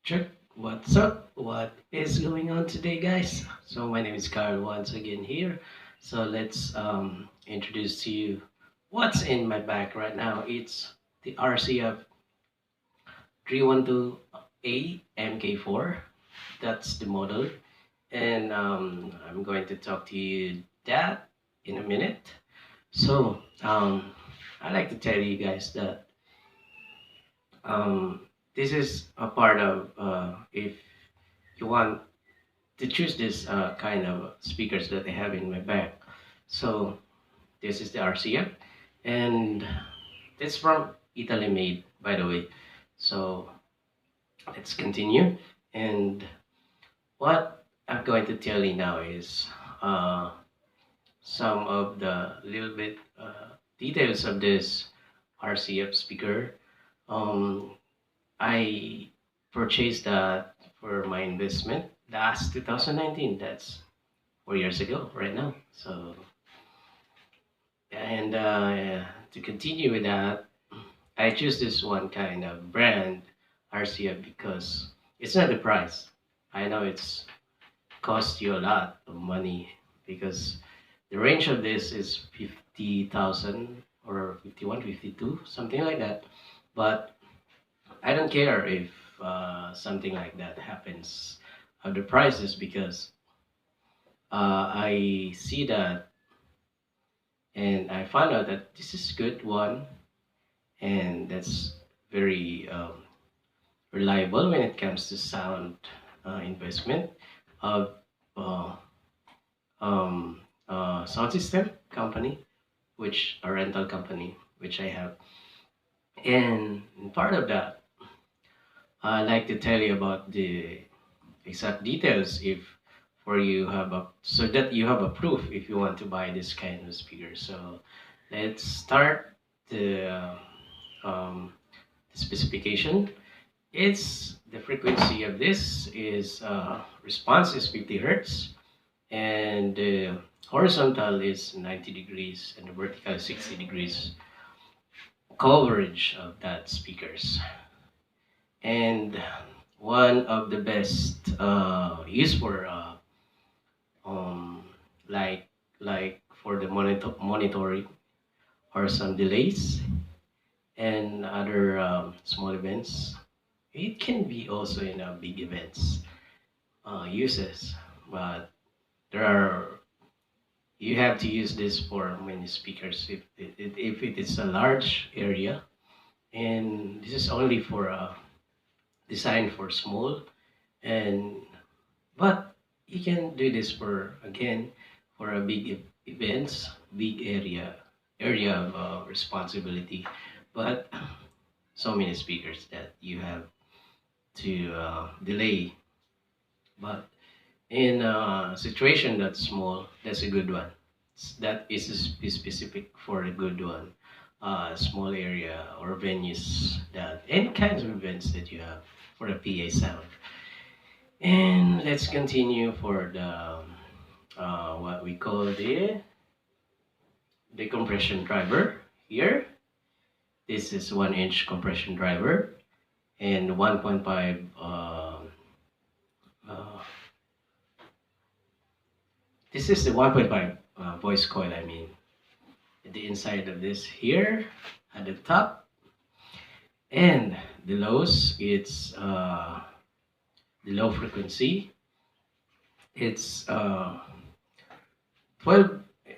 Check. What's up? What is going on today, guys? So my name is Carl once again here. So let's introduce to you what's in my bag right now. It's the RCF 312A MK4. That's the model, and I'm going to talk to you that in a minute. So I like to tell you guys that um, this is a part of if you want to choose this kind of speakers that I have in my bag. So this is the RCF, and it's from Italy made, by the way. So let's continue. And what I'm going to tell you now is uh, some of the little bit details of this RCF speaker. Um, I purchased that for my investment last 2019. That's 4 years ago right now. So, and to continue with that, I choose this one kind of brand, RCF, because it's not the price. I know it's cost you a lot of money because the range of this is 50,000 or 51, 52, something like that. But I don't care if something like that happens of the prices because I see that and I found out that this is good one and that's very reliable when it comes to sound investment of uh, sound system company, which a rental company which I have. And part of that, I like to tell you about the exact details if for you have a so that you have a proof if you want to buy this kind of speaker. So let's start the the specification. It's the frequency of this is response is 50 hertz, and the horizontal is 90 degrees and the vertical is 60 degrees coverage of that speakers. And one of the best use for um, like for the monitoring or some delays and other small events. It can be also in big events uses, but there are you have to use this for many speakers if it is a large area, and this is only for designed for small and but you can do this for again for a big events, big area of responsibility, but so many speakers that you have to delay. But in a situation that's small, that's a good one. That is specific for a good one. Small area or venues that any kinds of events that you have for the PA sound. And let's continue for the what we call the compression driver here. This is 1 inch compression driver and 1.5 uh, this is the 1.5 voice coil, I mean the inside of this here at the top, and the lows it's the low frequency it's 12,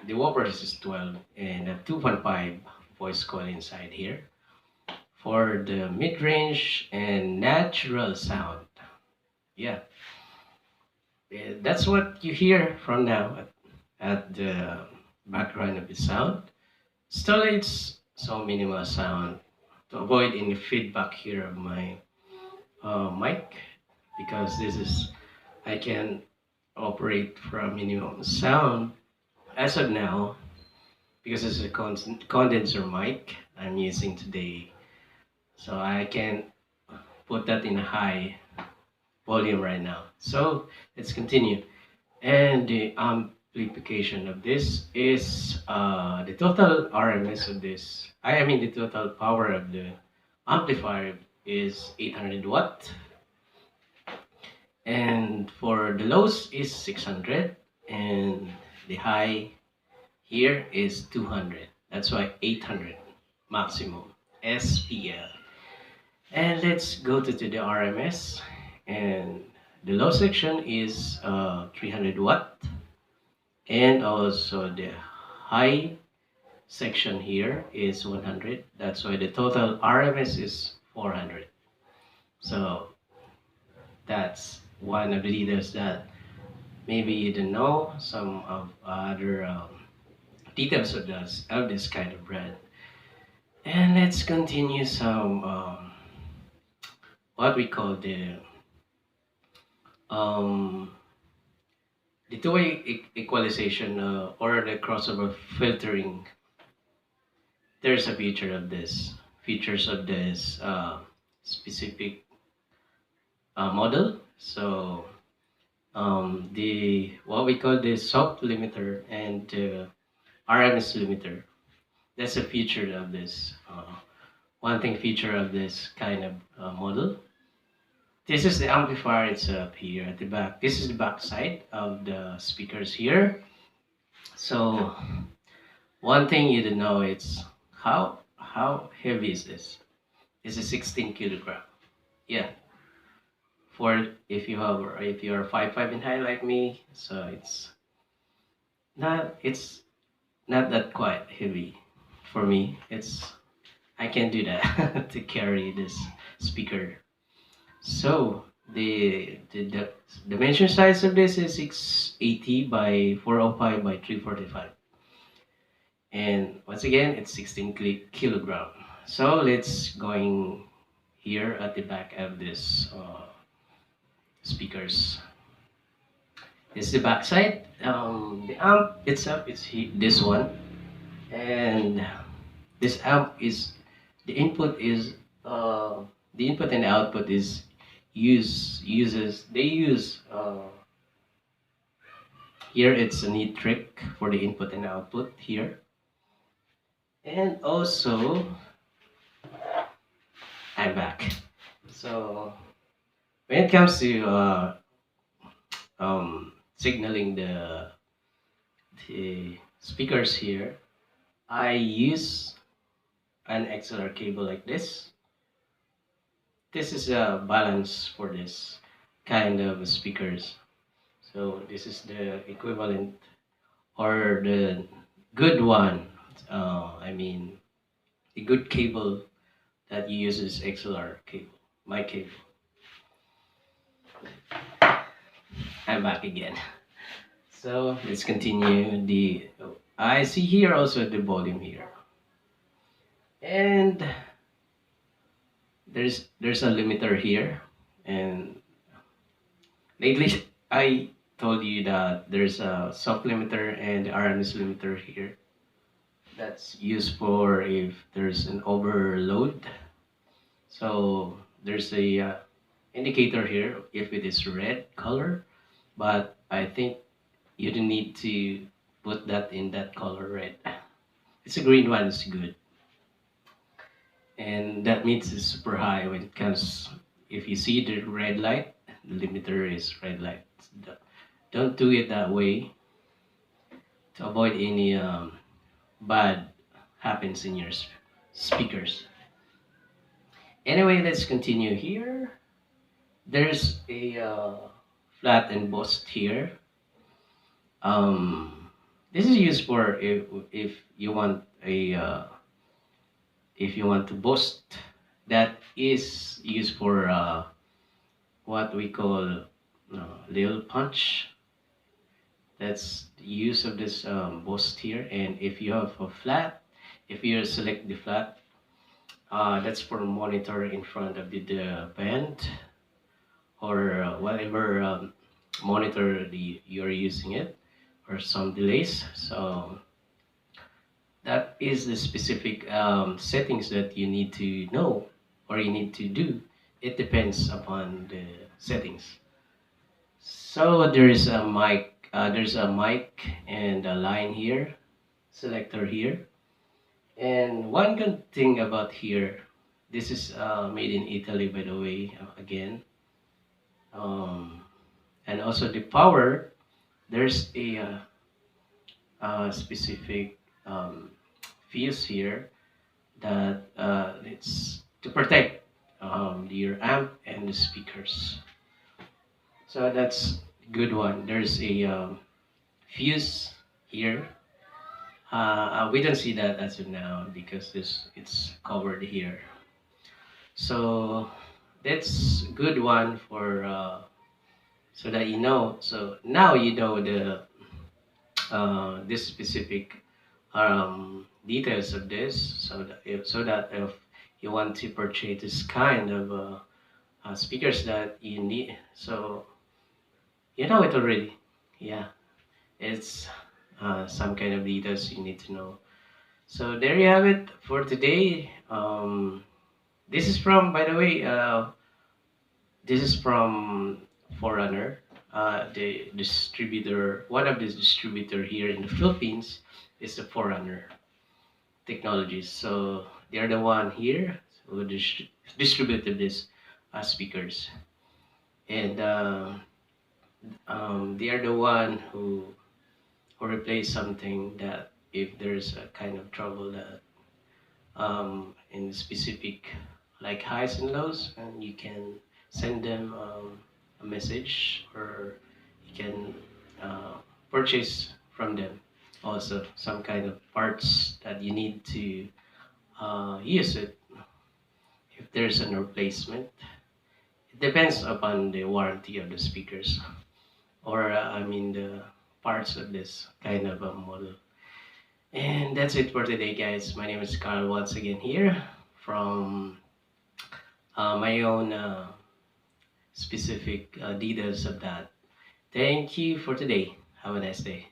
the whoppers is 12 and a 2.5 voice coil inside here for the mid-range and natural sound. Yeah, that's what you hear from now at the background of the sound. Still, it's so minimal sound to avoid any feedback here of my mic because this is I can operate from minimum sound as of now because it's a condenser mic I'm using today, so I can put that in a high volume right now. So let's continue. And the amplification of this is the total RMS of this. I mean the total power of the amplifier is 800 watt, And for the lows is 600, and the high here is 200. That's why 800 maximum SPL. And let's go to the RMS. And the low section is 300 watt. And also the high section here is 100. That's why the total RMS is 400. So that's one of the leaders that maybe you don't know some of other details of this kind of bread. And let's continue some what we call um, the two-way equalization or the crossover filtering. There's a features of this specific model. So the what we call the soft limiter and RMS limiter. That's a feature of this. One thing feature of this kind of model. This is the amplifier itself here at the back. This is the back side of the speakers here. So one thing you don't know is how heavy is this? This is 16 kilogram. Yeah. For if you're 5'5" in height like me, so it's not that quite heavy for me. I can't do that to carry this speaker. So the dimension size of this is 680 by 405 by 345, and once again it's 16 kilogram. So let's going here at the back of this speakers. This is the back side. The amp itself is this one, and this amp is the input is the input and the output is they use here it's a neat trick for the input and output here. And also I'm back. So when it comes to signaling the speakers here, I use an XLR cable like this. This is a balance for this kind of speakers. So this is the equivalent or the good one. I mean, the good cable that uses XLR cable. My cable. I'm back again. So let's continue. I see here also the volume here, and there's a limiter here. And lately I told you that there's a soft limiter and the RMS limiter here. That's used for if there's an overload. So there's a indicator here if it is red color, but I think you don't need to put that in that color red. It's a green one, it's good. And that means it's super high when it comes, if you see the red light, the limiter is red light. Don't do it that way to avoid any bad happens in your speakers. Anyway, let's continue here. There's a flat embossed here. This is used for if you want a if you want to boost. That is used for what we call little punch. That's the use of this boost here. And if you have a flat, if you select the flat, that's for monitor in front of the band or whatever monitor you're using it, or some delays. So that is the specific settings that you need to know or you need to do. It depends upon the settings. So there's a mic and a line here, selector here. And one good thing about here, this is made in Italy, by the way. Again, And also the power, there's a specific fuse here that it's to protect your amp and the speakers. So that's good one. There's a fuse here. We don't see that as of now because this it's covered here. So that's good one for so that you know. So now you know the this specific details of this, so that if you want to purchase this kind of speakers that you need, so you know it already. Yeah, it's some kind of details you need to know. So there you have it for today. This is from, by the way, this is from Forerunner, the distributor. One of the distributor here in the Philippines is the Forerunner Technologies. So they are the one here who distributed this speakers, and they are the one who replace something that if there's a kind of trouble that in specific like highs and lows, and you can send them a message, or you can uh, purchase from them also some kind of parts that you need to use it if there's a replacement. It depends upon the warranty of the speakers, or I mean the parts of this kind of a model. And that's it for today, guys. My name is Carl once again here from my own specific details of that. Thank you for today. Have a nice day.